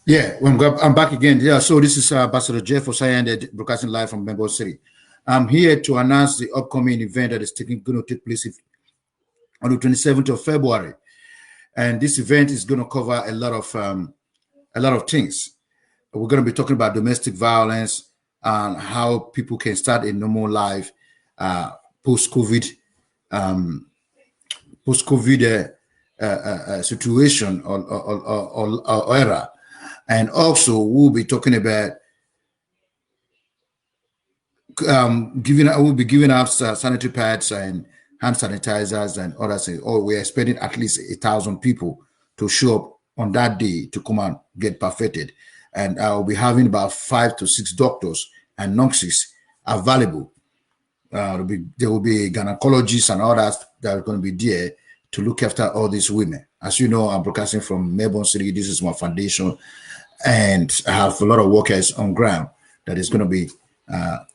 Yeah, I'm back again. Yeah, so this is Ambassador Jeff Osayande broadcasting live from Benin City. I'm here to announce the upcoming event that is going to take place on the 27th of February, and this event is going to cover a lot of things. We're going to be talking about domestic violence and how people can start a normal life uh, post-COVID, um, post-COVID situation or era. And also, we'll be talking about we'll be giving out sanitary pads and hand sanitizers and other things. Or we're expecting at least 1,000 people to show up on that day to come and get perfected. And I'll be having about 5 to 6 doctors and nurses available. There will be gynecologists and others that are going to be there to look after all these women. As you know, I'm broadcasting from Benin City. This is my foundation, and I have a lot of workers on ground that is going to be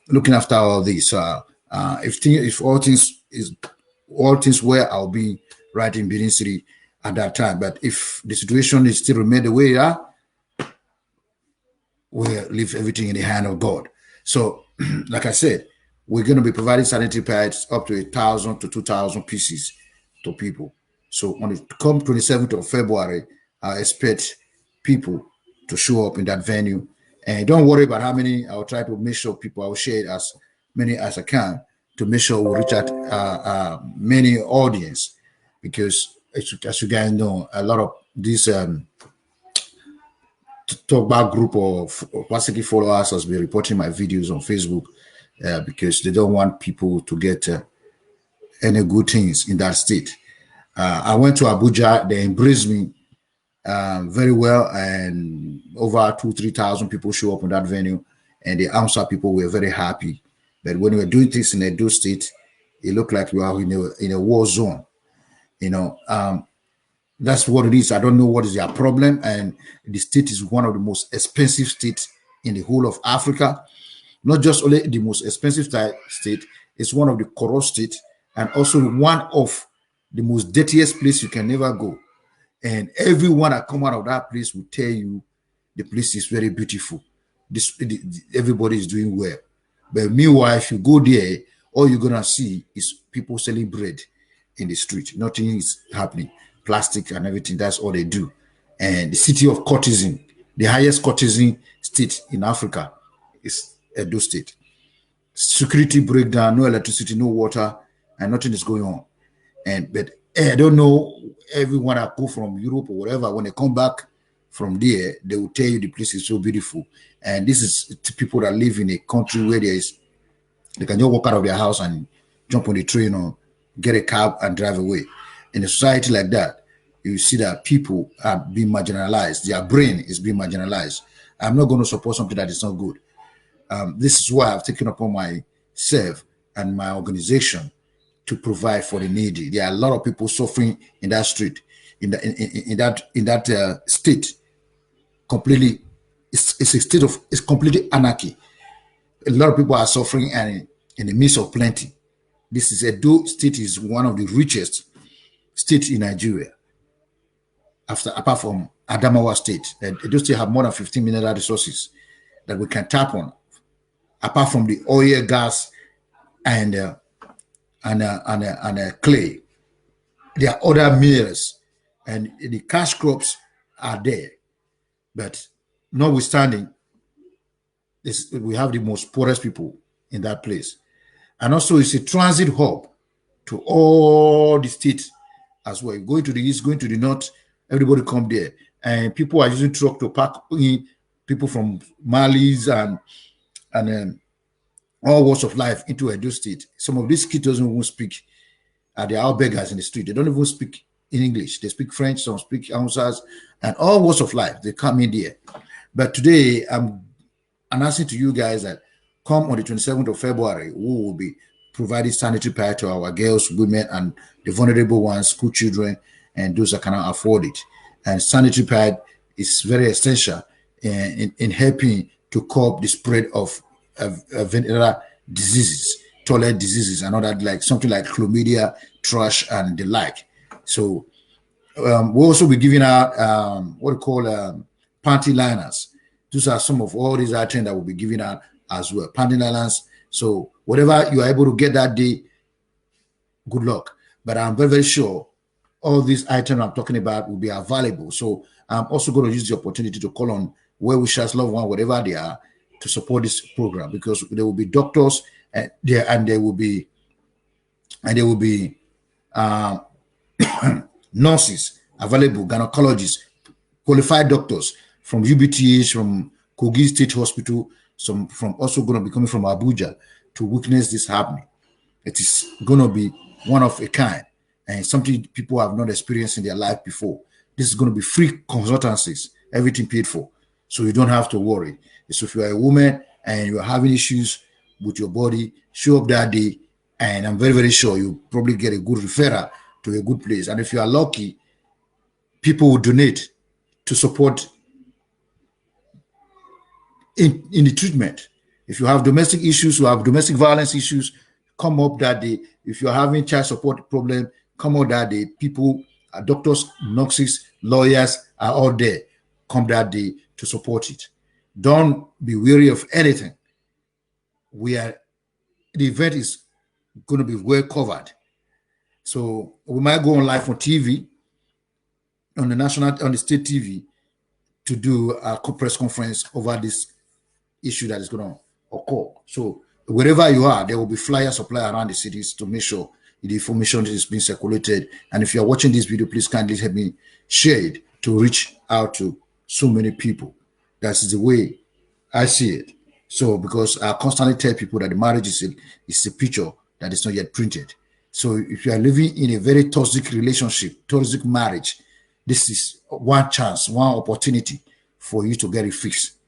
looking after all this. If all things were, I'll be right in Benin City at that time. But if the situation is still remain the way they are, we'll leave everything in the hand of God. So, like I said, we're going to be providing sanitary pads up to 1,000 to 2,000 pieces to people. So on the come 27th of February, I expect people to show up in that venue. And don't worry about how many. I'll try to make sure people, I'll share it as many as I can to make sure we reach out many audience, because as you guys know, a lot of these talk back group of basically followers has been reporting my videos on Facebook because they don't want people to get any good things in that state. I went to Abuja. They embraced me very well, and over 2,000-3,000 people show up in that venue, and the AMSA people were very happy. But when we were doing things in Edo State, it looked like we were in a war zone. You know, that's what it is. I don't know what is their problem, and the state is one of the most expensive states in the whole of Africa. Not just only the most expensive state, it's one of the corrupt states, and also one of the most dirtiest place you can never go. And everyone that come out of that place will tell you the place is very beautiful. Everybody is doing well. But meanwhile, if you go there, all you're going to see is people selling bread in the street. Nothing is happening. Plastic and everything, that's all they do. And the city of courtesan, the highest courtesan state in Africa, is Edo State. Security breakdown, no electricity, no water, and nothing is going on. But I don't know, everyone that go from Europe or whatever, when they come back from there, they will tell you the place is so beautiful. And this is people that live in a country where they can just walk out of their house and jump on the train or get a cab and drive away. In a society like that, you see that people are being marginalized. Their brain is being marginalized. I'm not going to support something that is not good. This is why I've taken upon myself and my organization to provide for the needy. There are a lot of people suffering in that street, in that state. Completely, it's a state of completely anarchy. A lot of people are suffering, and in the midst of plenty. This is Edo State is one of the richest states in Nigeria. Apart from Adamawa State, Edo State have more than 15 mineral resources that we can tap on. Apart from the oil, gas, and clay, there are other minerals, and the cash crops are there. But notwithstanding, we have the most poorest people in that place. And also, it's a transit hub to all the states as well. Going to the east, going to the north, everybody come there. And people are using truck to park in, people from Mali's and all walks of life into Edo State. Some of these kids doesn't even speak. They are all beggars in the street. They don't even speak in English. They speak French, some speak Hausas, and all walks of life. They come in there. But today, I'm announcing to you guys that come on the 27th of February, we will be providing sanitary pad to our girls, women, and the vulnerable ones, school children, and those that cannot afford it. And sanitary pad is very essential in helping to curb the spread of venereal diseases, toilet diseases, and all that, like something like chlamydia, thrush, and the like. So we'll also be giving out what we call panty liners. These are some of all these items that will be given out as well. Panty liners. So whatever you are able to get that day, good luck. But I'm very, very sure all these items I'm talking about will be available. So I'm also going to use the opportunity to call on well-wishers, loved one, whatever they are, to support this program, because there will be doctors there, and there will be nurses available, gynecologists, qualified doctors from UBTH, from Kogi State Hospital, some from also going to be coming from Abuja to witness this happening. It is going to be one of a kind and something people have not experienced in their life before. This is going to be free consultancies, everything paid for. So you don't have to worry. So if you are a woman and you are having issues with your body, show up that day, and I'm very, very sure you probably get a good referral to a good place. And if you are lucky, people will donate to support in the treatment. If you have domestic issues, you have domestic violence issues, come up that day. If you're having child support problem, come up that day. People, doctors, nurses, lawyers are all there. Come that day to support it. Don't be weary of anything. The event is going to be well covered. So we might go on live on TV, on the state TV, to do a press conference over this issue that is going to occur. So wherever you are, there will be flyers supplied around the cities to make sure the information is being circulated. And if you are watching this video, please kindly help me share it to reach out to so many people. That's the way I see it. So because I constantly tell people that the marriage is a picture that is not yet printed. So if you are living in a very toxic relationship, toxic marriage, this is one chance, one opportunity for you to get it fixed.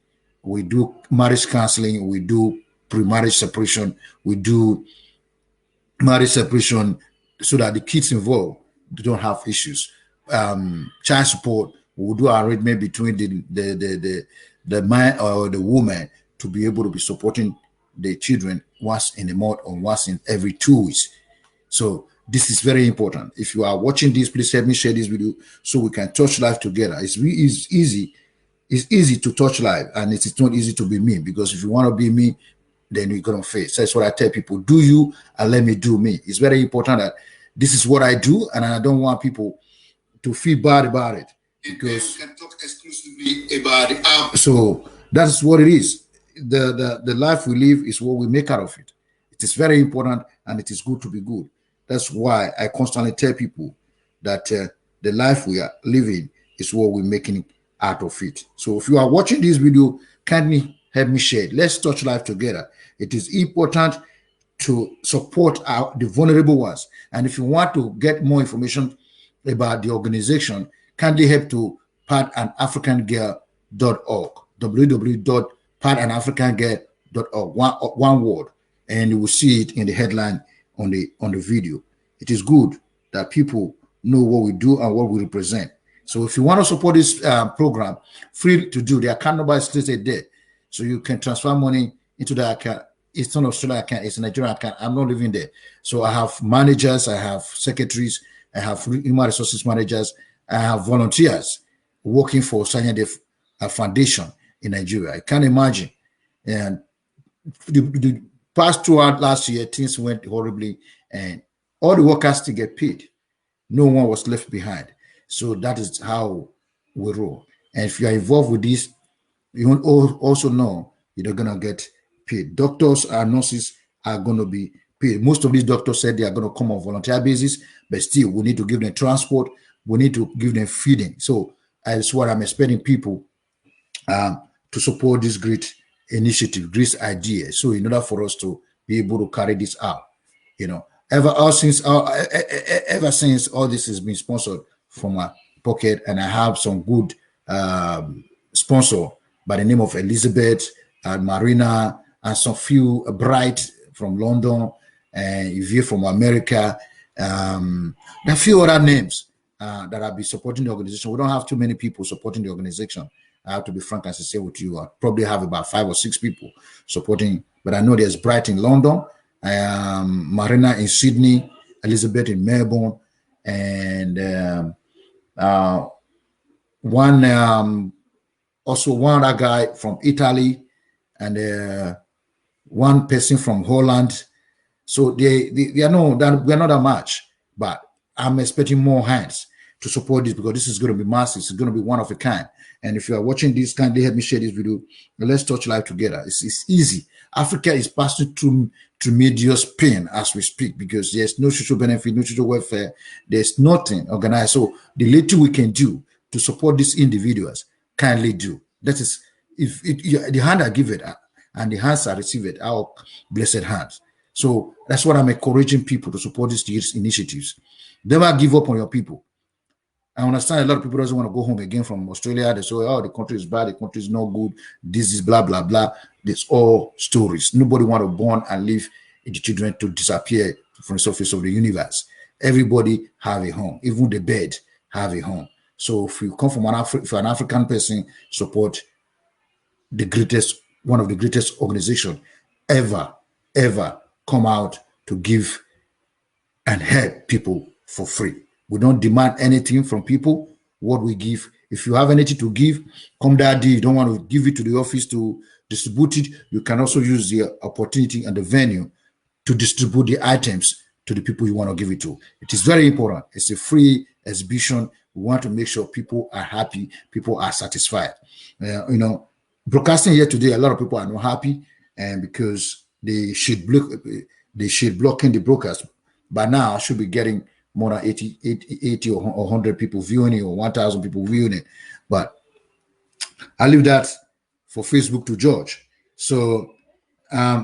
We do marriage counseling, we do pre-marriage separation, we do marriage separation so that the kids involved don't have issues. Child support, we'll do an arrangement between the man or the woman to be able to be supporting the children once in a month or once in every 2 weeks. So this is very important. If you are watching this, please help me share this video so we can touch life together. It's easy. It's easy to touch life, and it's not easy to be me, because if you want to be me, then you're going to face. That's what I tell people. Do you and let me do me. It's very important that this is what I do, and I don't want people to feel bad about it, because we can talk exclusively about it. So that's what it is. The life we live is what we make out of it. It is very important, and it is good to be good. That's why I constantly tell people that the life we are living is what we're making out of it. So if you are watching this video, kindly help me share it. Let's touch life together. It is important to support the vulnerable ones. And if you want to get more information about the organization, kindly help to padanafricangirl.org, www.padanafricangirl.org, one word, and you will see it in the headline on the video. It is good that people know what we do and what we represent. So if you want to support this program, free to do. The account number is listed there, so you can transfer money into the account. It's not Australian account, it's a Nigerian account. I'm not living there. So I have managers, I have secretaries, I have human resources managers, I have volunteers working for Osayande Foundation in Nigeria. I can't imagine. And the past throughout last year, things went horribly, and all the workers to get paid. No one was left behind. So that is how we roll. And if you are involved with this, you also know you're going to get paid. Doctors and nurses are going to be paid. Most of these doctors said they are going to come on volunteer basis, but still we need to give them transport. We need to give them feeding. So that's what I'm expecting people to support this great initiative, great idea. So in order for us to be able to carry this out, ever since all this has been sponsored from my pocket, and I have some good sponsor by the name of Elizabeth and Marina, and some few Bright from London, and Yvier from America. There are a few other names that will be supporting the organization. We don't have too many people supporting the organization. I have to be frank and sincere with you. I probably have about 5 or 6 people supporting, but I know there's Bright in London, Marina in Sydney, Elizabeth in Melbourne, and one also one other guy from Italy, and one person from Holland. So they are no that we are not that much, but I'm expecting more hands to support this, because this is going to be massive. It's going to be one of a kind. And if you are watching this, kindly help me share this video. Let's touch life together. It's easy. Africa is passing through tremendous pain as we speak, because there's no social benefit, no social welfare. There's nothing organized. So the little we can do to support these individuals, kindly do. That is, if the hand I give it and the hands I receive it, our blessed hands. So that's what I'm encouraging people to support these initiatives. Never give up on your people. I understand a lot of people doesn't want to go home again from Australia. They say, oh, the country is bad, the country is not good, this is blah, blah, blah. It's all stories. Nobody want to born and leave the children to disappear from the surface of the universe. Everybody have a home. Even the bird have a home. So if you come from if you're an African person, support the greatest, one of the greatest organizations ever come out to give and help people for free. We don't demand anything from people. What we give, if you have anything to give, come that day. You don't want to give it to the office to distribute it. You can also use the opportunity and the venue to distribute the items to the people you want to give it to. It is very important. It's a free exhibition. We want to make sure people are happy, people are satisfied. You know, broadcasting here today, a lot of people are not happy, and because they should blocking the broadcast. By now, I should be getting more than 80 or 100 people viewing it, or 1,000 people viewing it. But I leave that for Facebook to judge. So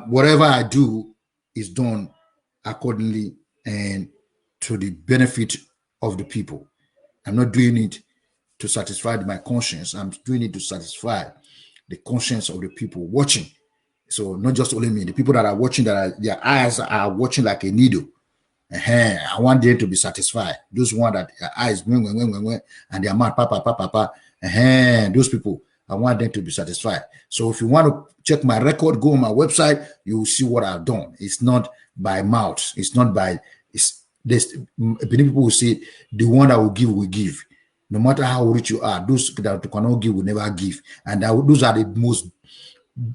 whatever I do is done accordingly and to the benefit of the people. I'm not doing it to satisfy my conscience. I'm doing it to satisfy the conscience of the people watching. So not just only me, the people that are watching, their eyes are watching like a needle. I want them to be satisfied. Those one that their eyes and their mouth papa. Those people, I want them to be satisfied. So if you want to check my record, go on my website. You will see what I've done. It's not by mouth. It's not by. Many people will say the one that will give. No matter how rich you are, those that cannot give will never give, and those are the most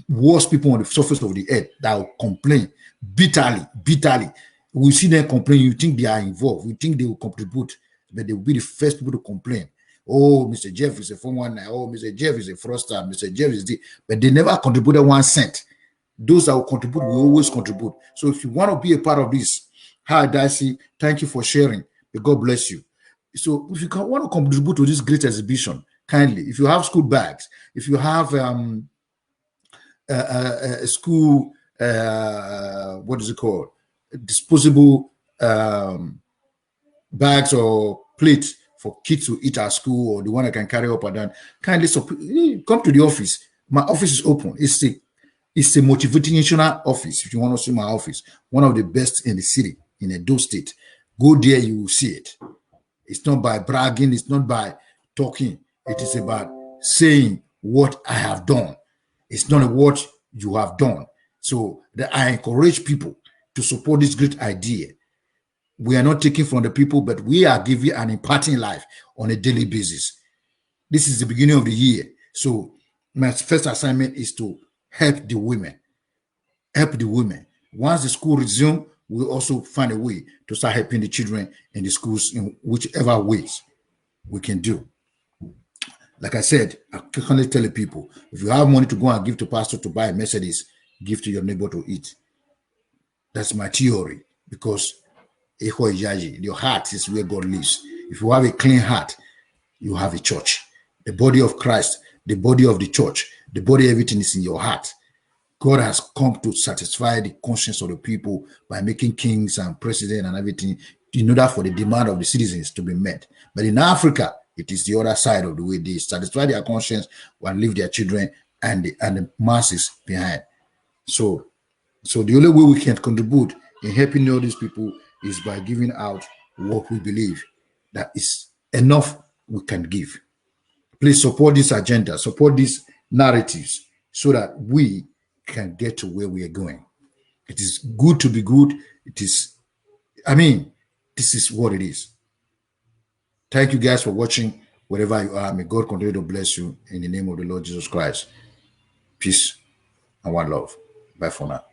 worst people on the surface of the earth that will complain bitterly. We see them complain. You think they are involved. You think they will contribute, but they will be the first people to complain. Oh, Mr. Jeff is a 419. Oh, Mr. Jeff is a fraudster. Mr. Jeff is the, but they never contributed 1 cent. Those that will contribute will always contribute. So if you want to be a part of this, hi Dicey, thank you for sharing. May God bless you. So if you want to contribute to this great exhibition, kindly, if you have school bags, if you have a school, what is it called? Disposable bags or plates for kids to eat at school, or the one I can carry up and down, kindly come to the office. My office is open. It's a motivational office. If you want to see my office, one of the best in the city, in Edo State, go there, you will see it. It's not by bragging, it's not by talking. It is about saying what I have done. It's not what you have done. So that I encourage people to support this great idea. We are not taking from the people, but we are giving and imparting life on a daily basis. This is the beginning of the year. So my first assignment is to help the women. Help the women. Once the school resumes, we'll also find a way to start helping the children in the schools in whichever ways we can do. Like I said, I can tell the people, if you have money to go and give to pastor to buy a Mercedes, give to your neighbor to eat. That's my theory, because your heart is where God lives. If you have a clean heart, you have a church. The body of Christ, the body of the church, the body, everything is in your heart. God has come to satisfy the conscience of the people by making kings and presidents and everything in order for the demand of the citizens to be met. But in Africa, it is the other side of the way. They satisfy their conscience and leave their children and the masses behind. So the only way we can contribute in helping all these people is by giving out what we believe that is enough we can give. Please support this agenda, support these narratives, so that we can get to where we are going. It is good to be good. It is, this is what it is. Thank you guys for watching. wherever you are. May God continue to bless you in the name of the Lord Jesus Christ. Peace and one love. Bye for now.